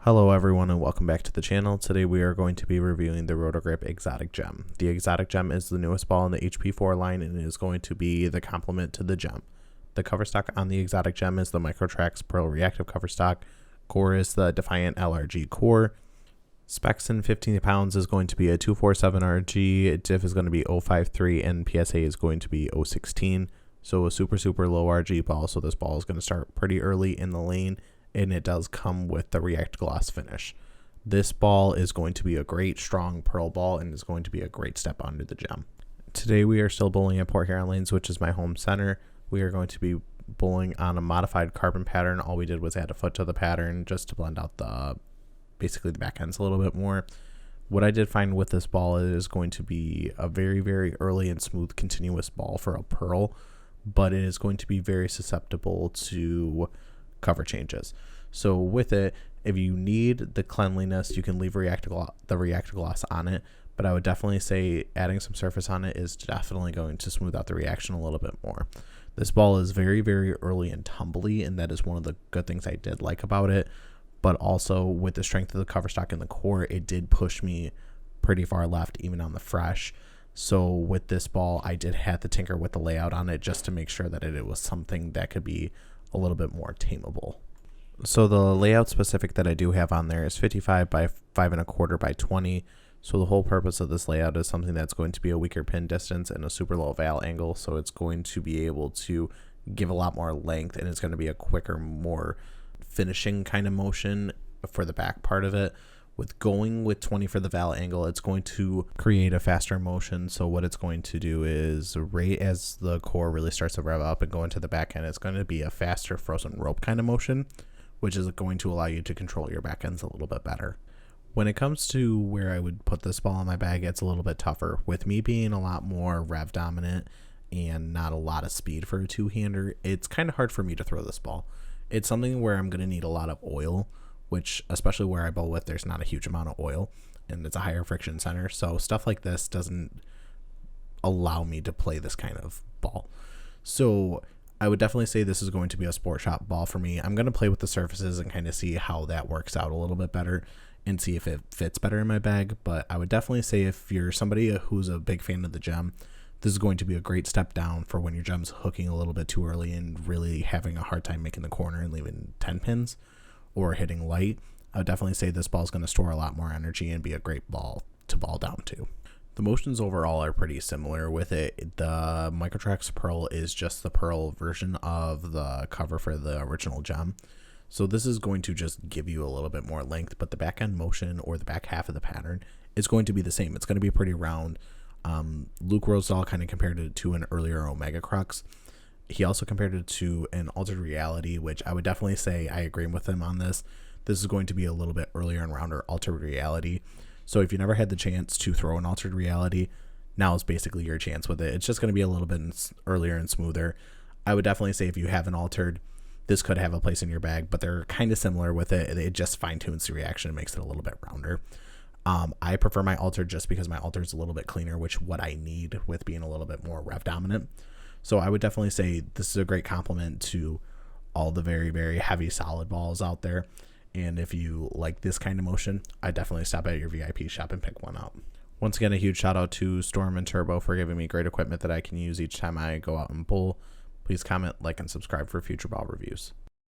Hello everyone and welcome back to the channel. Today we are going to be reviewing the Roto Grip Exotic Gem. The Exotic Gem is the newest ball in the HP4 line and is going to be the complement to the Gem. The cover stock on the Exotic Gem is the Microtrax Pearl Reactive cover stock. Core is the Defiant LRG core. Specs in 15 pounds is going to be a 247 RG, diff is going to be 053, and PSA is going to be 016. So a super low RG ball, so this ball is going to start pretty early in the lane, and it does come with the React Gloss finish. This ball is going to be a great strong pearl ball and is going to be a great step under the Gem. Today we are still bowling at Port Huron Lanes, which is my home center. We are going to be bowling on a modified carbon pattern. All we did was add a foot to the pattern just to blend out basically the back ends a little bit more. What I did find with this ball is going to be a very early and smooth continuous ball for a pearl, but it is going to be very susceptible to cover changes. So with it, if you need the cleanliness, you can leave the React Gloss on it, but I would definitely say adding some surface on it is definitely going to smooth out the reaction a little bit more. This ball is very early and tumbly, and that is one of the good things I did like about it, but also with the strength of the cover stock and the core, it did push me pretty far left even on the fresh. So with this ball, I did have to tinker with the layout on it just to make sure that it was something that could be a little bit more tameable. So the layout specific that I do have on there is 55 by 5 1/4 by 20. So the whole purpose of this layout is something that's going to be a weaker pin distance and a super low val angle. So it's going to be able to give a lot more length, and it's going to be a quicker, more finishing kind of motion for the back part of it. With going with 20 for the val angle, it's going to create a faster motion. So what it's going to do is right as the core really starts to rev up and go into the back end, it's going to be a faster frozen rope kind of motion, which is going to allow you to control your back ends a little bit better. When it comes to where I would put this ball in my bag, it's a little bit tougher. With me being a lot more rev dominant and not a lot of speed for a two-hander, it's kind of hard for me to throw this ball. It's something where I'm going to need a lot of oil, which especially where I bowl with, there's not a huge amount of oil and it's a higher friction center. So stuff like this doesn't allow me to play this kind of ball. So I would definitely say this is going to be a sport shop ball for me. I'm going to play with the surfaces and kind of see how that works out a little bit better and see if it fits better in my bag. But I would definitely say if you're somebody who's a big fan of the Gem, this is going to be a great step down for when your Gem's hooking a little bit too early and really having a hard time making the corner and leaving 10 pins or hitting light. I would definitely say this ball is going to store a lot more energy and be a great ball to ball down to. The motions overall are pretty similar with it. The Microtrax Pearl is just the pearl version of the cover for the original Gem. So this is going to just give you a little bit more length, but the back end motion or the back half of the pattern is going to be the same. It's going to be pretty round. Luke Rosedal kind of compared it to an earlier Omega Crux. He also compared it to an Altered Reality, which I would definitely say I agree with him on this. This is going to be a little bit earlier and rounder Altered Reality. So if you never had the chance to throw an Altered Reality, now is basically your chance with it. It's just going to be a little bit earlier and smoother. I would definitely say if you have an Altered, this could have a place in your bag, but they're kind of similar with it. It just fine-tunes the reaction and makes it a little bit rounder. I prefer my Altered just because my Altered is a little bit cleaner, which what I need with being a little bit more rev dominant. So I would definitely say this is a great compliment to all the very heavy solid balls out there. And if you like this kind of motion, I definitely stop at your VIP shop and pick one up. Once again, a huge shout out to Storm and Turbo for giving me great equipment that I can use each time I go out and bowl. Please comment, like, and subscribe for future ball reviews.